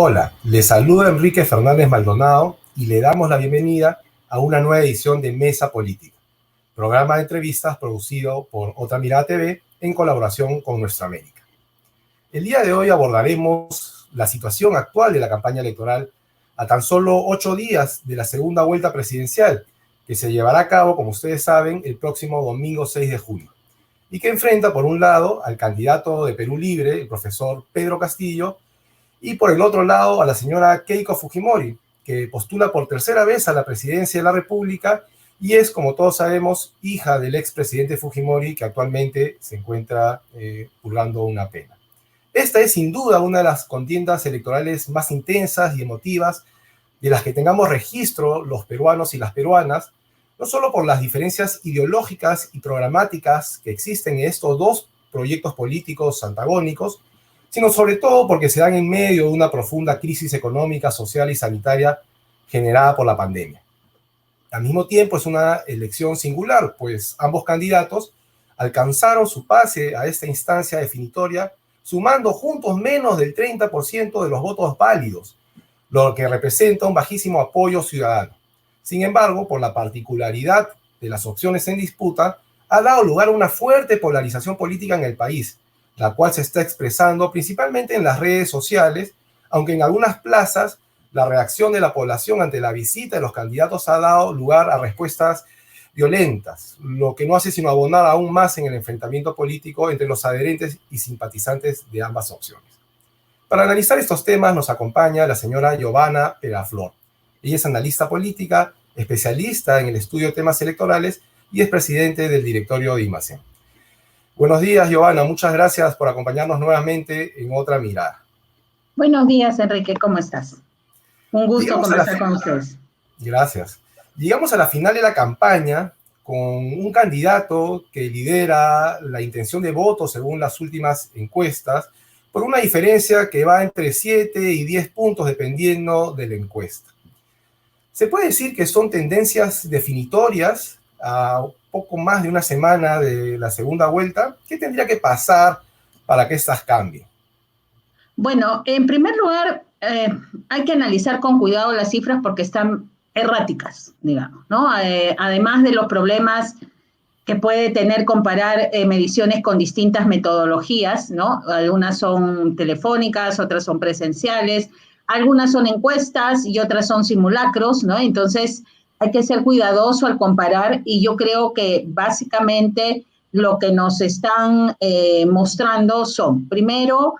Hola, le saluda Enrique Fernández Maldonado y le damos la bienvenida a una nueva edición de Mesa Política, programa de entrevistas producido por Otra Mirada TV en colaboración con Nuestra América. El día de hoy abordaremos la situación actual de la campaña electoral a tan solo 8 días de la segunda vuelta presidencial, que se llevará a cabo, como ustedes saben, el próximo domingo 6 de junio, y que enfrenta por un lado al candidato de Perú Libre, el profesor Pedro Castillo, y por el otro lado a la señora Keiko Fujimori, que postula por tercera vez a la presidencia de la República y es, como todos sabemos, hija del expresidente Fujimori, que actualmente se encuentra purgando una pena. Esta es sin duda una de las contiendas electorales más intensas y emotivas de las que tengamos registro los peruanos y las peruanas, no solo por las diferencias ideológicas y programáticas que existen en estos dos proyectos políticos antagónicos, sino sobre todo porque se dan en medio de una profunda crisis económica, social y sanitaria generada por la pandemia. Al mismo tiempo es una elección singular, pues ambos candidatos alcanzaron su pase a esta instancia definitoria sumando juntos menos del 30% de los votos válidos, lo que representa un bajísimo apoyo ciudadano. Sin embargo, por la particularidad de las opciones en disputa, ha dado lugar a una fuerte polarización política en el país, la cual se está expresando principalmente en las redes sociales, aunque en algunas plazas la reacción de la población ante la visita de los candidatos ha dado lugar a respuestas violentas, lo que no hace sino abonar aún más en el enfrentamiento político entre los adherentes y simpatizantes de ambas opciones. Para analizar estos temas nos acompaña la señora Giovanna Peraflor. Ella es analista política, especialista en el estudio de temas electorales y es presidente del directorio de IMACEN. Buenos días, Giovanna. Muchas gracias por acompañarnos nuevamente en Otra Mirada. Buenos días, Enrique. ¿Cómo estás? Un gusto conversar con ustedes. Gracias. Llegamos a la final de la campaña con un candidato que lidera la intención de voto según las últimas encuestas, por una diferencia que va entre 7 y 10 puntos dependiendo de la encuesta. Se puede decir que son tendencias definitorias a poco más de una semana de la segunda vuelta. ¿Qué tendría que pasar para que estas cambien? Bueno, en primer lugar, hay que analizar con cuidado las cifras porque están erráticas, digamos, ¿no? Además de los problemas que puede tener comparar mediciones con distintas metodologías, ¿no? Algunas son telefónicas, otras son presenciales, algunas son encuestas y otras son simulacros, ¿no? Entonces, hay que ser cuidadoso al comparar y yo creo que básicamente lo que nos están mostrando son, primero,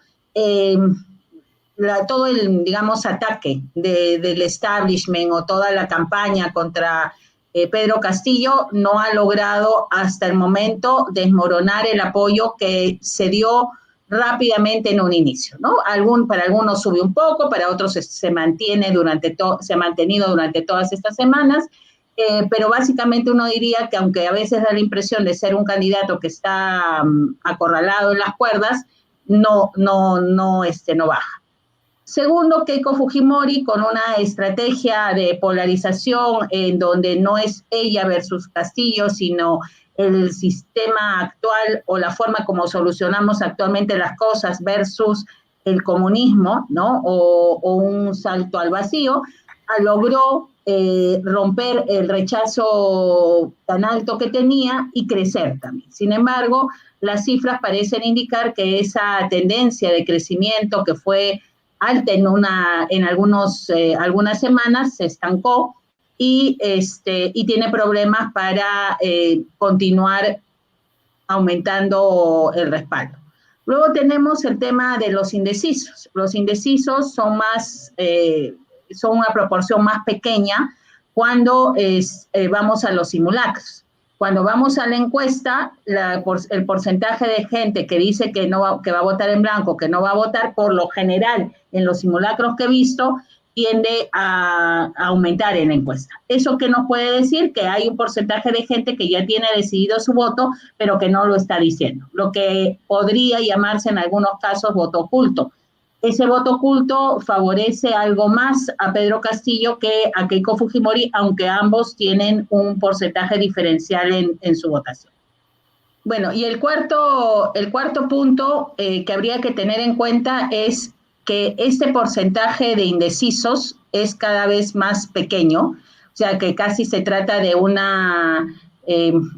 todo el, digamos, ataque del establishment o toda la campaña contra Pedro Castillo no ha logrado hasta el momento desmoronar el apoyo que se dio rápidamente en un inicio, ¿no? Para algunos sube un poco, para otros se ha mantenido durante todas estas semanas, pero básicamente uno diría que aunque a veces da la impresión de ser un candidato que está acorralado en las cuerdas, no baja. Segundo, Keiko Fujimori con una estrategia de polarización en donde no es ella versus Castillo, sino el sistema actual o la forma como solucionamos actualmente las cosas versus el comunismo, ¿no? O un salto al vacío, logró romper el rechazo tan alto que tenía y crecer también. Sin embargo, las cifras parecen indicar que esa tendencia de crecimiento que fue alta en algunas semanas se estancó y tiene problemas para continuar aumentando el respaldo. Luego tenemos el tema de los indecisos. Los indecisos son una proporción más pequeña cuando vamos a los simulacros. Cuando vamos a la encuesta, el porcentaje de gente que dice que va a votar en blanco, que no va a votar, por lo general, en los simulacros que he visto, tiende a aumentar en la encuesta. ¿Eso qué nos puede decir? Que hay un porcentaje de gente que ya tiene decidido su voto, pero que no lo está diciendo. Lo que podría llamarse en algunos casos voto oculto. Ese voto oculto favorece algo más a Pedro Castillo que a Keiko Fujimori, aunque ambos tienen un porcentaje diferencial en su votación. Bueno, y el cuarto punto que habría que tener en cuenta es que este porcentaje de indecisos es cada vez más pequeño, o sea que casi se trata de una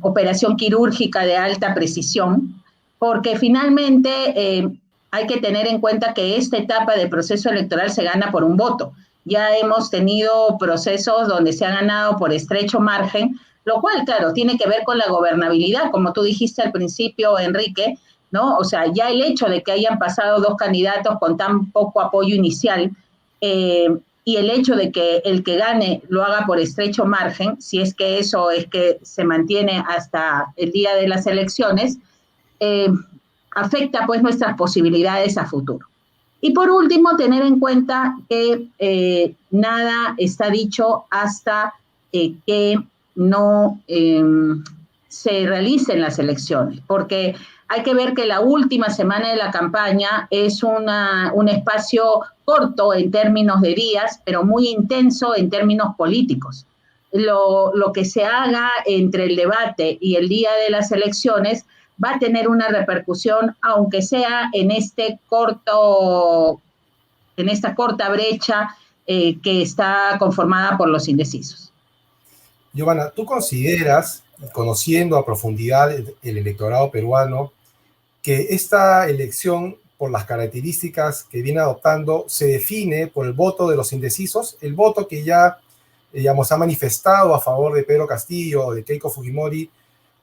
operación quirúrgica de alta precisión, porque finalmente hay que tener en cuenta que esta etapa del proceso electoral se gana por un voto. Ya hemos tenido procesos donde se ha ganado por estrecho margen, lo cual, claro, tiene que ver con la gobernabilidad, como tú dijiste al principio, Enrique, ¿no? O sea, ya el hecho de que hayan pasado dos candidatos con tan poco apoyo inicial y el hecho de que el que gane lo haga por estrecho margen, si es que eso es que se mantiene hasta el día de las elecciones, afecta pues nuestras posibilidades a futuro. Y por último, tener en cuenta que nada está dicho hasta que no se realicen las elecciones, porque hay que ver que la última semana de la campaña es un espacio corto en términos de días, pero muy intenso en términos políticos. Lo que se haga entre el debate y el día de las elecciones va a tener una repercusión, aunque sea en esta corta brecha que está conformada por los indecisos. Giovanna, ¿tú consideras, conociendo a profundidad el electorado peruano, que esta elección, por las características que viene adoptando, se define por el voto de los indecisos, el voto que ya, digamos, ha manifestado a favor de Pedro Castillo o de Keiko Fujimori,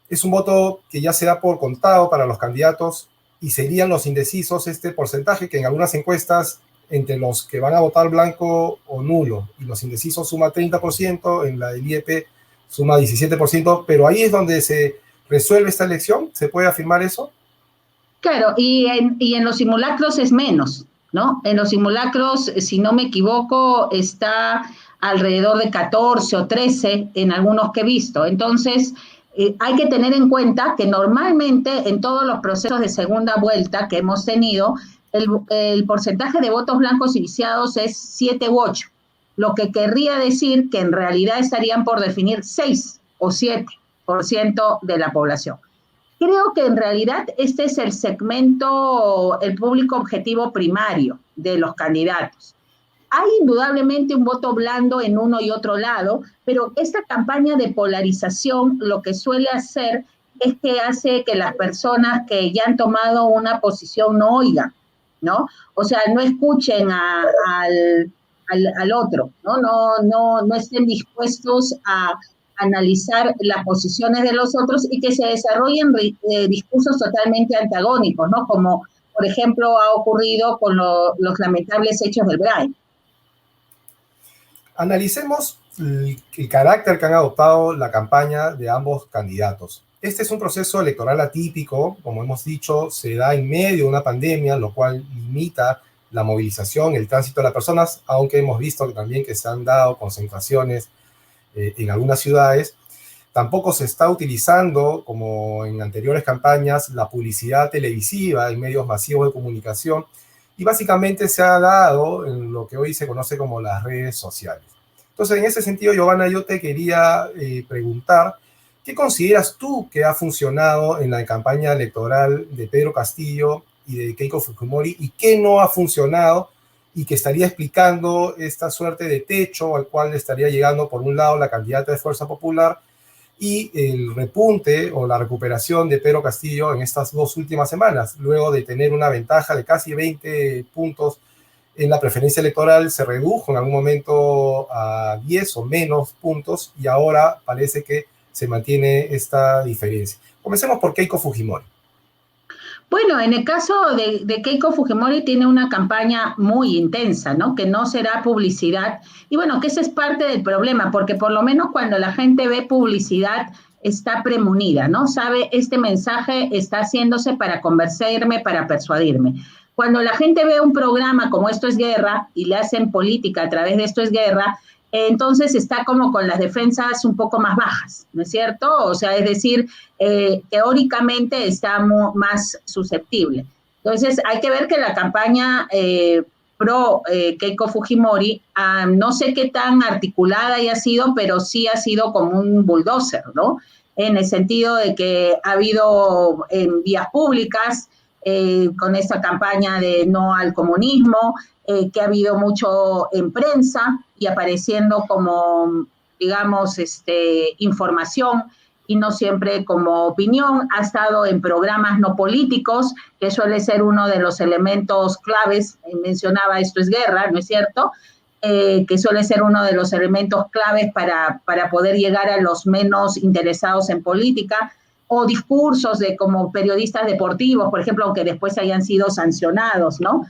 es un voto que ya se da por contado para los candidatos y serían los indecisos este porcentaje que en algunas encuestas entre los que van a votar blanco o nulo y los indecisos suma 30%, en la del IEP suma 17%, pero ahí es donde se resuelve esta elección, ¿se puede afirmar eso? Claro, y en los simulacros es menos, ¿no? En los simulacros, si no me equivoco, está alrededor de 14 o 13 en algunos que he visto. Entonces, hay que tener en cuenta que normalmente en todos los procesos de segunda vuelta que hemos tenido, el porcentaje de votos blancos y viciados es 7 u 8, lo que querría decir que en realidad estarían por definir 6 o 7% de la población. Creo que en realidad este es el segmento, el público objetivo primario de los candidatos. Hay indudablemente un voto blando en uno y otro lado, pero esta campaña de polarización lo que suele hacer es que hace que las personas que ya han tomado una posición no oigan, ¿no? O sea, no escuchen al otro, ¿no? No estén dispuestos a analizar las posiciones de los otros y que se desarrollen discursos totalmente antagónicos, ¿no? Como, por ejemplo, ha ocurrido con los lamentables hechos del Braille. Analicemos el carácter que han adoptado la campaña de ambos candidatos. Este es un proceso electoral atípico, como hemos dicho, se da en medio de una pandemia, lo cual limita la movilización, el tránsito de las personas, aunque hemos visto también que se han dado concentraciones en algunas ciudades. Tampoco se está utilizando, como en anteriores campañas, la publicidad televisiva en medios masivos de comunicación, y básicamente se ha dado en lo que hoy se conoce como las redes sociales. Entonces, en ese sentido, Giovanna, yo te quería preguntar, ¿qué consideras tú que ha funcionado en la campaña electoral de Pedro Castillo y de Keiko Fujimori y qué no ha funcionado y que estaría explicando esta suerte de techo al cual estaría llegando, por un lado, la candidata de Fuerza Popular y el repunte o la recuperación de Pedro Castillo en estas 2 últimas semanas, luego de tener una ventaja de casi 20 puntos en la preferencia electoral, se redujo en algún momento a 10 o menos puntos y ahora parece que se mantiene esta diferencia. Comencemos por Keiko Fujimori. Bueno, en el caso de Keiko Fujimori tiene una campaña muy intensa, ¿no? Que no será publicidad. Y bueno, que ese es parte del problema, porque por lo menos cuando la gente ve publicidad está premunida, ¿no? Sabe, este mensaje está haciéndose para convencerme, para persuadirme. Cuando la gente ve un programa como Esto es Guerra y le hacen política a través de Esto es Guerra, entonces está como con las defensas un poco más bajas, ¿no es cierto? O sea, es decir, teóricamente está más susceptible. Entonces, hay que ver que la campaña pro Keiko Fujimori, no sé qué tan articulada haya sido, pero sí ha sido como un bulldozer, ¿no? En el sentido de que ha habido en vías públicas con esta campaña de no al comunismo, que ha habido mucho en prensa y apareciendo como, digamos, información y no siempre como opinión. Ha estado en programas no políticos, que suele ser uno de los elementos claves. Mencionaba Esto es Guerra, ¿no es cierto? Que suele ser uno de los elementos claves para poder llegar a los menos interesados en política, o discursos de como periodistas deportivos, por ejemplo, aunque después hayan sido sancionados, ¿no?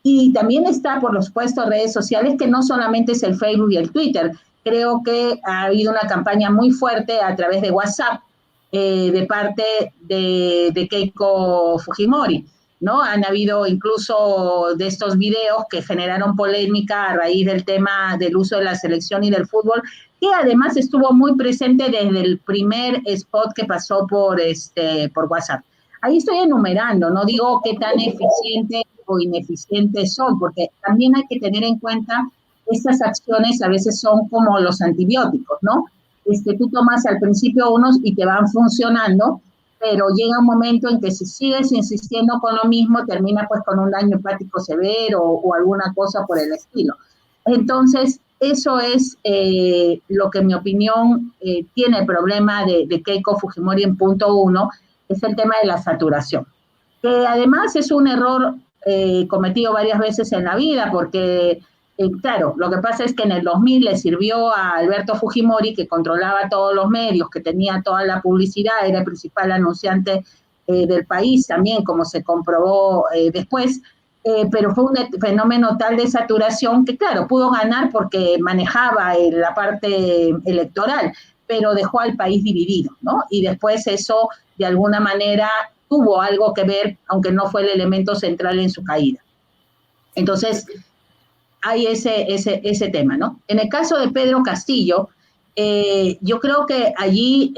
Y también está, por supuesto, redes sociales, que no solamente es el Facebook y el Twitter. Creo que ha habido una campaña muy fuerte a través de WhatsApp de parte de Keiko Fujimori, ¿no? Han habido incluso de estos videos que generaron polémica a raíz del tema del uso de la selección y del fútbol, que además estuvo muy presente desde el primer spot que pasó por WhatsApp. Ahí estoy enumerando, no digo qué tan eficiente o ineficientes son, porque también hay que tener en cuenta estas acciones a veces son como los antibióticos, ¿no? Tú tomas al principio unos y te van funcionando, pero llega un momento en que si sigues insistiendo con lo mismo, termina pues con un daño hepático severo o alguna cosa por el estilo. Entonces, eso es lo que en mi opinión tiene el problema de Keiko Fujimori en punto 1, es el tema de la saturación, que además es un error cometido varias veces en la vida, porque claro, lo que pasa es que en el 2000 le sirvió a Alberto Fujimori, que controlaba todos los medios, que tenía toda la publicidad, era el principal anunciante del país también, como se comprobó después, pero fue un fenómeno tal de saturación que, claro, pudo ganar porque manejaba la parte electoral, pero dejó al país dividido, ¿no? Y después eso, de alguna manera, tuvo algo que ver, aunque no fue el elemento central en su caída. Entonces, hay ese tema, ¿no? En el caso de Pedro Castillo, yo creo que allí,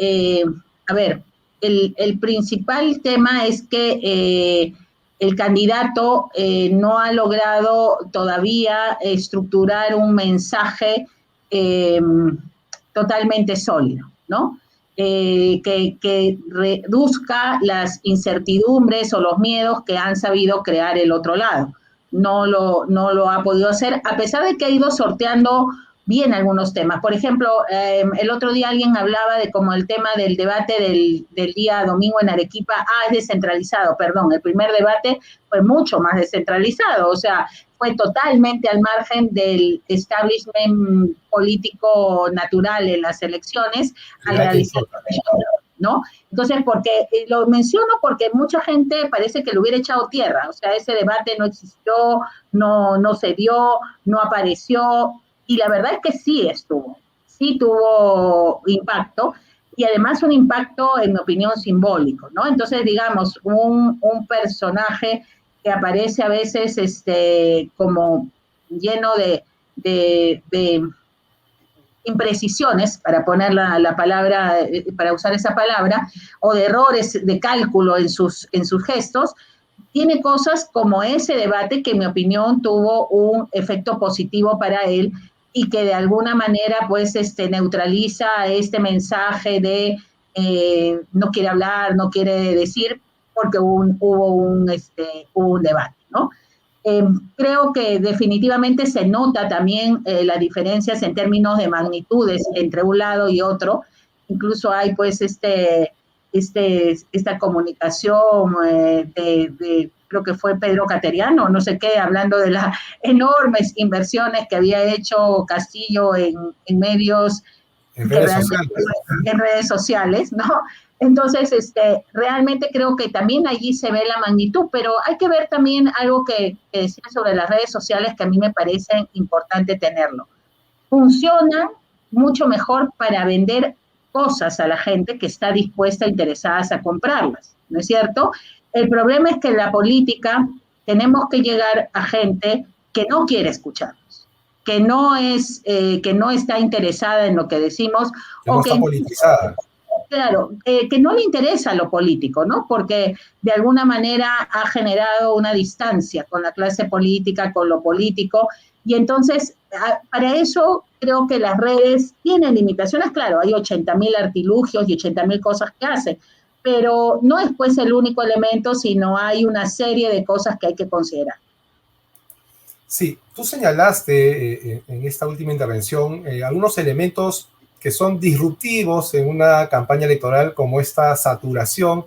a ver, el principal tema es que el candidato no ha logrado todavía estructurar un mensaje totalmente sólido, ¿no? Que reduzca las incertidumbres o los miedos que han sabido crear el otro lado. No lo ha podido hacer, a pesar de que ha ido sorteando bien algunos temas. Por ejemplo, el otro día alguien hablaba de como el tema del debate del día domingo en Arequipa. Es descentralizado, perdón. El primer debate fue mucho más descentralizado, o sea, fue totalmente al margen del establishment político natural en las elecciones al realizar, ¿no? Entonces, lo menciono porque mucha gente parece que lo hubiera echado tierra, o sea, ese debate no existió, no se dio, no apareció, y la verdad es que sí tuvo impacto, y además un impacto, en mi opinión, simbólico, ¿no? Entonces, digamos, un personaje que aparece a veces como lleno de imprecisiones, para poner la palabra, para usar esa palabra, o de errores de cálculo en sus gestos, tiene cosas como ese debate que en mi opinión tuvo un efecto positivo para él y que de alguna manera pues neutraliza este mensaje de no quiere hablar, no quiere decir, porque hubo un debate, ¿no? Creo que definitivamente se nota también las diferencias en términos de magnitudes entre un lado y otro. Incluso hay pues esta comunicación creo que fue Pedro Cateriano, no sé qué, hablando de las enormes inversiones que había hecho Castillo en medios, en redes sociales, ¿no? Entonces, realmente creo que también allí se ve la magnitud, pero hay que ver también algo que decía sobre las redes sociales que a mí me parece importante tenerlo. Funcionan mucho mejor para vender cosas a la gente que está dispuesta, interesadas a comprarlas, ¿no es cierto? El problema es que en la política tenemos que llegar a gente que no quiere escucharnos, que no está interesada en lo que decimos, que no está politizada. Claro, que no le interesa lo político, ¿no? Porque de alguna manera ha generado una distancia con la clase política, con lo político, y entonces para eso creo que las redes tienen limitaciones. Claro, hay 80.000 artilugios y 80.000 cosas que hacen, pero no es pues el único elemento, sino hay una serie de cosas que hay que considerar. Sí, tú señalaste en esta última intervención algunos elementos que son disruptivos en una campaña electoral, como esta saturación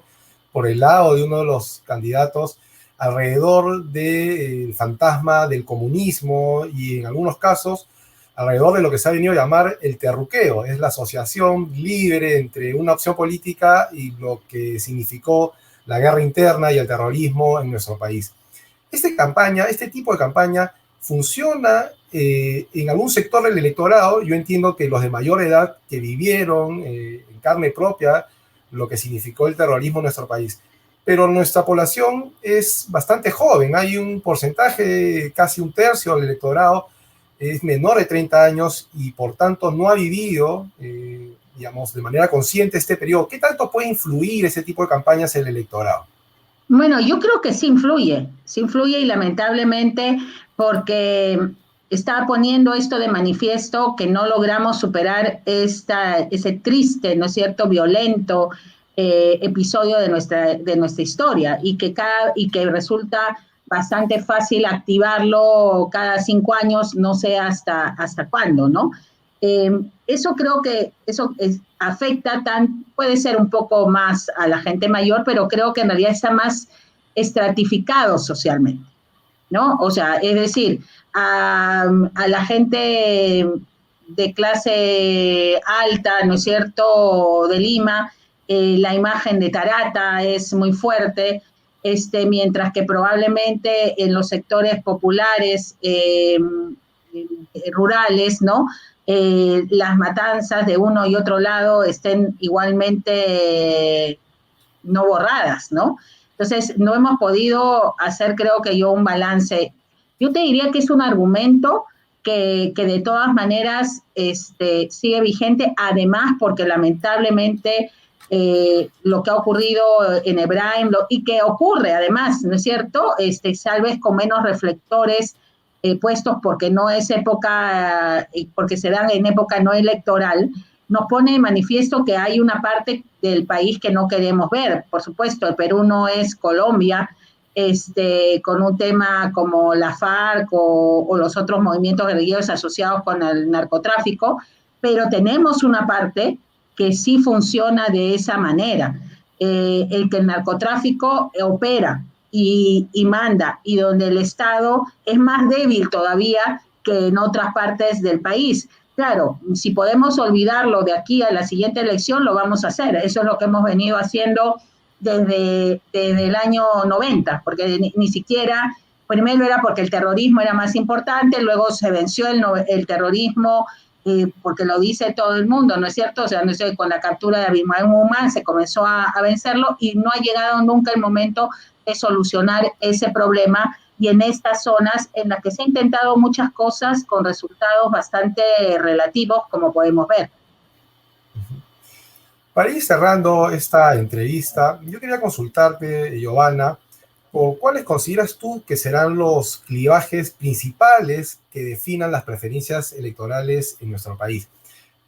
por el lado de uno de los candidatos alrededor del fantasma del comunismo y en algunos casos alrededor de lo que se ha venido a llamar el terruqueo, es la asociación libre entre una opción política y lo que significó la guerra interna y el terrorismo en nuestro país. Este tipo de campaña funciona en algún sector del electorado. Yo entiendo que los de mayor edad que vivieron en carne propia lo que significó el terrorismo en nuestro país. Pero nuestra población es bastante joven, hay un porcentaje, casi un tercio del electorado es menor de 30 años y por tanto no ha vivido, digamos, de manera consciente este periodo. ¿Qué tanto puede influir ese tipo de campañas en el electorado? Bueno, yo creo que sí influye y lamentablemente porque está poniendo esto de manifiesto que no logramos superar ese triste, ¿no es cierto?, violento episodio de nuestra historia y que resulta bastante fácil activarlo cada 5 años, no sé hasta cuándo, ¿no? Eso creo que afecta, puede ser un poco más a la gente mayor, pero creo que en realidad está más estratificado socialmente, ¿no? O sea, es decir, a la gente de clase alta, ¿no es cierto?, de Lima, la imagen de Tarata es muy fuerte, mientras que probablemente en los sectores populares, rurales, ¿no?, las matanzas de uno y otro lado estén igualmente no borradas, ¿no? Entonces, no hemos podido hacer, creo que yo, un balance. Yo te diría que es un argumento que de todas maneras sigue vigente, además porque lamentablemente lo que ha ocurrido en Ebrahim y que ocurre además, ¿no es cierto?, tal vez con menos reflectores puestos porque no es época, porque se dan en época no electoral, nos pone de manifiesto que hay una parte del país que no queremos ver. Por supuesto, el Perú no es Colombia, con un tema como la FARC o los otros movimientos guerrilleros asociados con el narcotráfico, pero tenemos una parte que sí funciona de esa manera. El que el narcotráfico opera y manda, y donde el Estado es más débil todavía que en otras partes del país. Claro, si podemos olvidarlo de aquí a la siguiente elección, lo vamos a hacer. Eso es lo que hemos venido haciendo desde el año 90, porque ni siquiera, primero era porque el terrorismo era más importante, luego se venció el terrorismo, porque lo dice todo el mundo, ¿no es cierto? O sea, no sé, con la captura de Abimael Guzmán se comenzó a vencerlo y no ha llegado nunca el momento de solucionar ese problema, y en estas zonas en las que se han intentado muchas cosas con resultados bastante relativos, como podemos ver. Para ir cerrando esta entrevista, yo quería consultarte, Giovanna, por cuáles consideras tú que serán los clivajes principales que definan las preferencias electorales en nuestro país.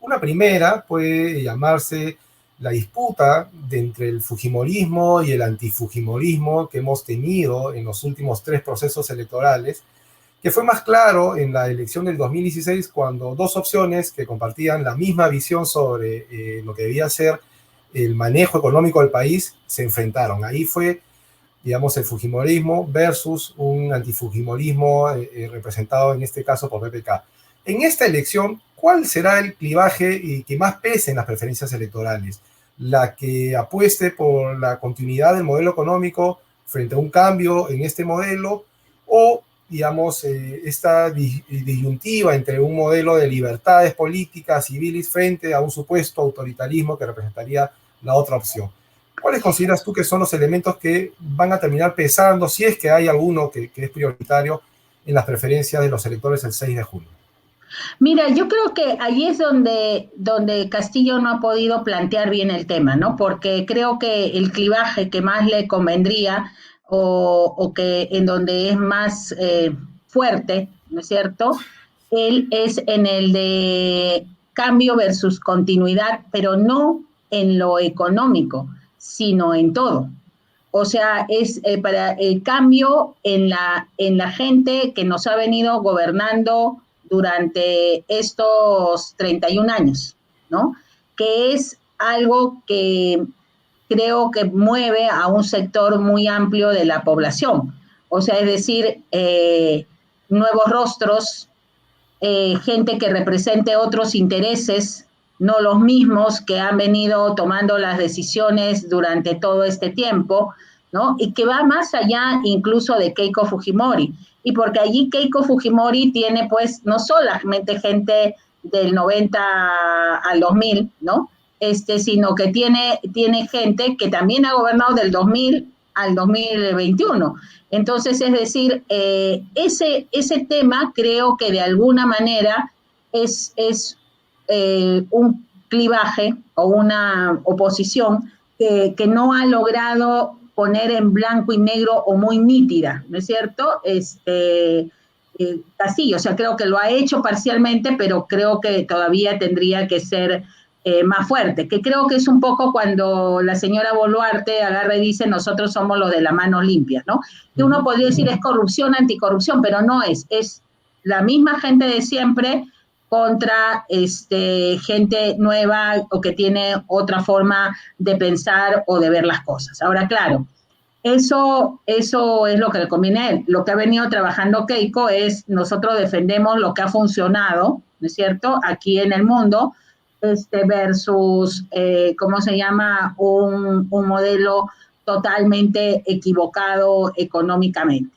Una primera puede llamarse la disputa entre el fujimorismo y el antifujimorismo que hemos tenido en los últimos 3 procesos electorales, que fue más claro en la elección del 2016, cuando dos opciones que compartían la misma visión sobre lo que debía ser el manejo económico del país se enfrentaron. Ahí fue, digamos, el fujimorismo versus un antifujimorismo representado en este caso por PPK. En esta elección, ¿cuál será el clivaje que más pese en las preferencias electorales? ¿La que apueste por la continuidad del modelo económico frente a un cambio en este modelo, o digamos, esta disyuntiva entre un modelo de libertades políticas, civiles, frente a un supuesto autoritarismo que representaría la otra opción? ¿Cuáles consideras tú que son los elementos que van a terminar pesando, si es que hay alguno que es prioritario en las preferencias de los electores el 6 de junio? Mira, yo creo que allí es donde Castillo no ha podido plantear bien el tema, ¿no? Porque creo que el clivaje que más le convendría o que en donde es más fuerte, ¿no es cierto?, él es en el de cambio versus continuidad, pero no en lo económico, sino en todo. O sea, es para el cambio en la gente que nos ha venido gobernando durante estos 31 años, ¿no? Que es algo que creo que mueve a un sector muy amplio de la población. O sea, es decir, nuevos rostros, gente que represente otros intereses, no los mismos que han venido tomando las decisiones durante todo este tiempo, ¿no? Y que va más allá incluso de Keiko Fujimori. Y porque allí Keiko Fujimori tiene, pues, no solamente gente del 90 al 2000, ¿no? Sino que tiene gente que también ha gobernado del 2000 al 2021. Entonces, es decir, ese tema creo que de alguna manera es un clivaje o una oposición que no ha logrado poner en blanco y negro o muy nítida, ¿no es cierto? Castillo, o sea, creo que lo ha hecho parcialmente, pero creo que todavía tendría que ser más fuerte, que creo que es un poco cuando la señora Boluarte agarra y dice nosotros somos los de las manos limpias, ¿no? Que uno podría decir es corrupción, anticorrupción, pero no es la misma gente de siempre contra gente nueva o que tiene otra forma de pensar o de ver las cosas. Ahora, claro, eso es lo que le conviene a él. Lo que ha venido trabajando Keiko es nosotros defendemos lo que ha funcionado, ¿no es cierto?, aquí en el mundo, versus, ¿cómo se llama?, un modelo totalmente equivocado económicamente.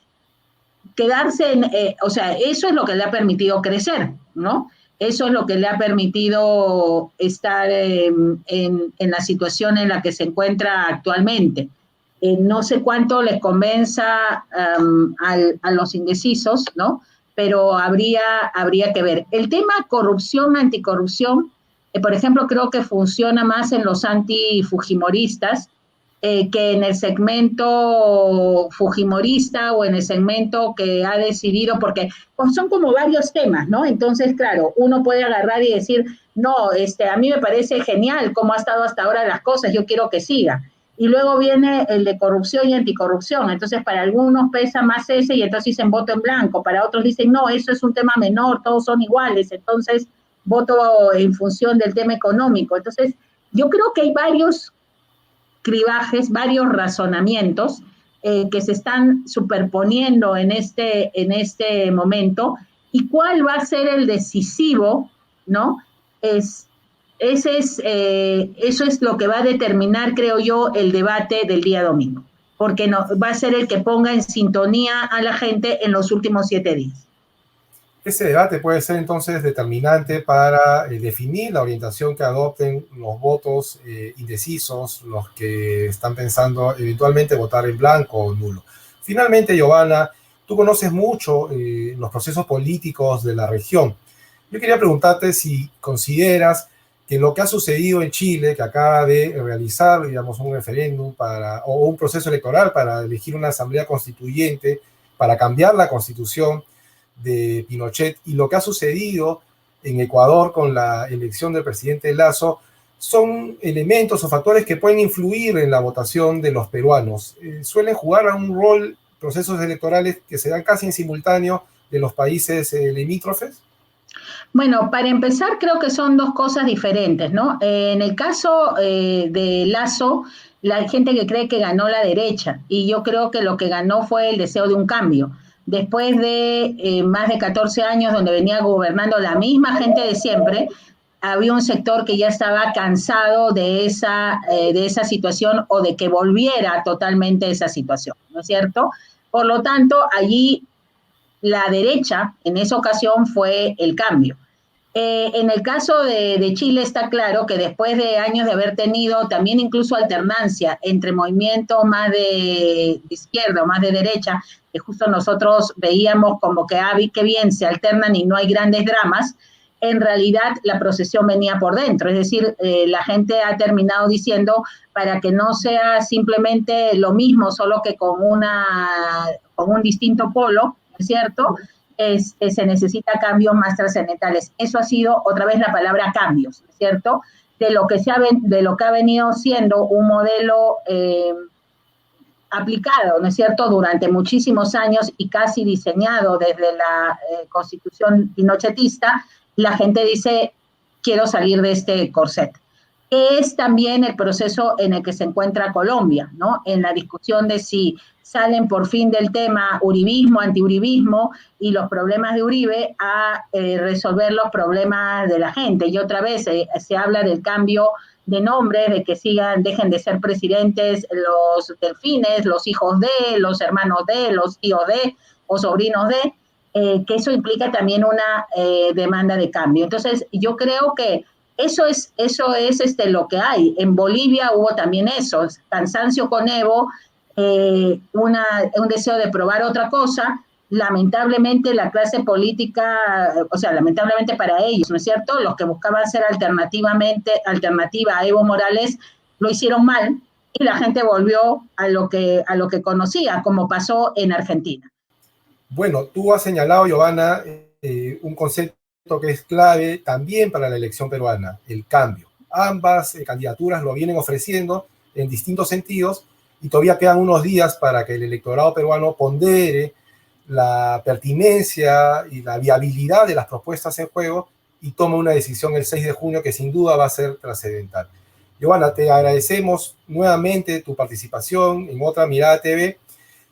Quedarse o sea, eso es lo que le ha permitido crecer, ¿no? Eso es lo que le ha permitido estar en la situación en la que se encuentra actualmente. No sé cuánto les convenza a los indecisos, ¿no? Pero habría que ver. El tema corrupción, anticorrupción, por ejemplo, creo que funciona más en los antifujimoristas, que en el segmento fujimorista o en el segmento que ha decidido, porque pues, son como varios temas, ¿no? Entonces, claro, uno puede agarrar y decir, no, a mí me parece genial cómo ha estado hasta ahora las cosas, yo quiero que siga. Y luego viene el de corrupción y anticorrupción. Entonces, para algunos pesa más ese y entonces dicen voto en blanco. Para otros dicen, no, eso es un tema menor, todos son iguales. Entonces, voto en función del tema económico. Entonces, yo creo que hay varios cribajes, varios razonamientos que se están superponiendo en este momento, y cuál va a ser el decisivo, ¿no? Eso es lo que va a determinar, creo yo, el debate del día domingo, porque no, va a ser el que ponga en sintonía a la gente en los últimos 7 días. Ese debate puede ser entonces determinante para definir la orientación que adopten los votos indecisos, los que están pensando eventualmente votar en blanco o nulo. Finalmente, Giovanna, tú conoces mucho los procesos políticos de la región. Yo quería preguntarte si consideras que lo que ha sucedido en Chile, que acaba de realizar, digamos, un referéndum o un proceso electoral para elegir una asamblea constituyente, para cambiar la constitución de Pinochet, y lo que ha sucedido en Ecuador con la elección del presidente Lasso, son elementos o factores que pueden influir en la votación de los peruanos. Suelen jugar un rol procesos electorales que se dan casi en simultáneo de los países limítrofes. Bueno, para empezar, creo que son dos cosas diferentes, ¿no? En el caso de Lasso, la gente que cree que ganó la derecha, y yo creo que lo que ganó fue el deseo de un cambio. Después de más de 14 años donde venía gobernando la misma gente de siempre, había un sector que ya estaba cansado de esa situación o de que volviera totalmente esa situación, ¿no es cierto? Por lo tanto, allí la derecha en esa ocasión fue el cambio. En el caso de Chile está claro que después de años de haber tenido también incluso alternancia entre movimientos más de izquierda o más de derecha, que justo nosotros veíamos como que qué bien se alternan y no hay grandes dramas, en realidad la procesión venía por dentro, es decir, la gente ha terminado diciendo para que no sea simplemente lo mismo, solo que con un distinto polo, ¿es cierto?, se necesita cambios más trascendentales. Eso ha sido otra vez la palabra cambios, ¿cierto? de lo que ha venido siendo un modelo aplicado, ¿no es cierto?, durante muchísimos años y casi diseñado desde la constitución pinochetista, la gente dice, quiero salir de este corset. Es también el proceso en el que se encuentra Colombia, ¿no? En la discusión de si salen por fin del tema uribismo, antiuribismo y los problemas de Uribe a resolver los problemas de la gente. Y otra vez se habla del cambio de nombre, de que dejen de ser presidentes los delfines, los hijos de, los hermanos de, los tíos de o sobrinos de, que eso implica también una demanda de cambio. Entonces, yo creo que eso es lo que hay. En Bolivia hubo también eso, cansancio con Evo, un deseo de probar otra cosa. Lamentablemente la clase política, o sea, lamentablemente para ellos, ¿no es cierto? Los que buscaban ser alternativa a Evo Morales lo hicieron mal y la gente volvió a lo que conocía, como pasó en Argentina. Bueno, tú has señalado, Giovanna, un concepto que es clave también para la elección peruana, el cambio. Ambas candidaturas lo vienen ofreciendo en distintos sentidos y todavía quedan unos días para que el electorado peruano pondere la pertinencia y la viabilidad de las propuestas en juego y tome una decisión el 6 de junio que sin duda va a ser trascendental. Giovanna, te agradecemos nuevamente tu participación en Otra Mirada TV.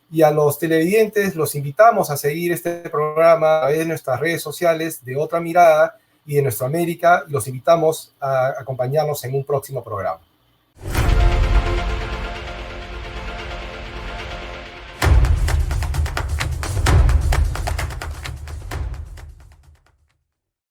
Y a los televidentes los invitamos a seguir este programa a través de nuestras redes sociales de Otra Mirada y de Nuestra América. Los invitamos a acompañarnos en un próximo programa.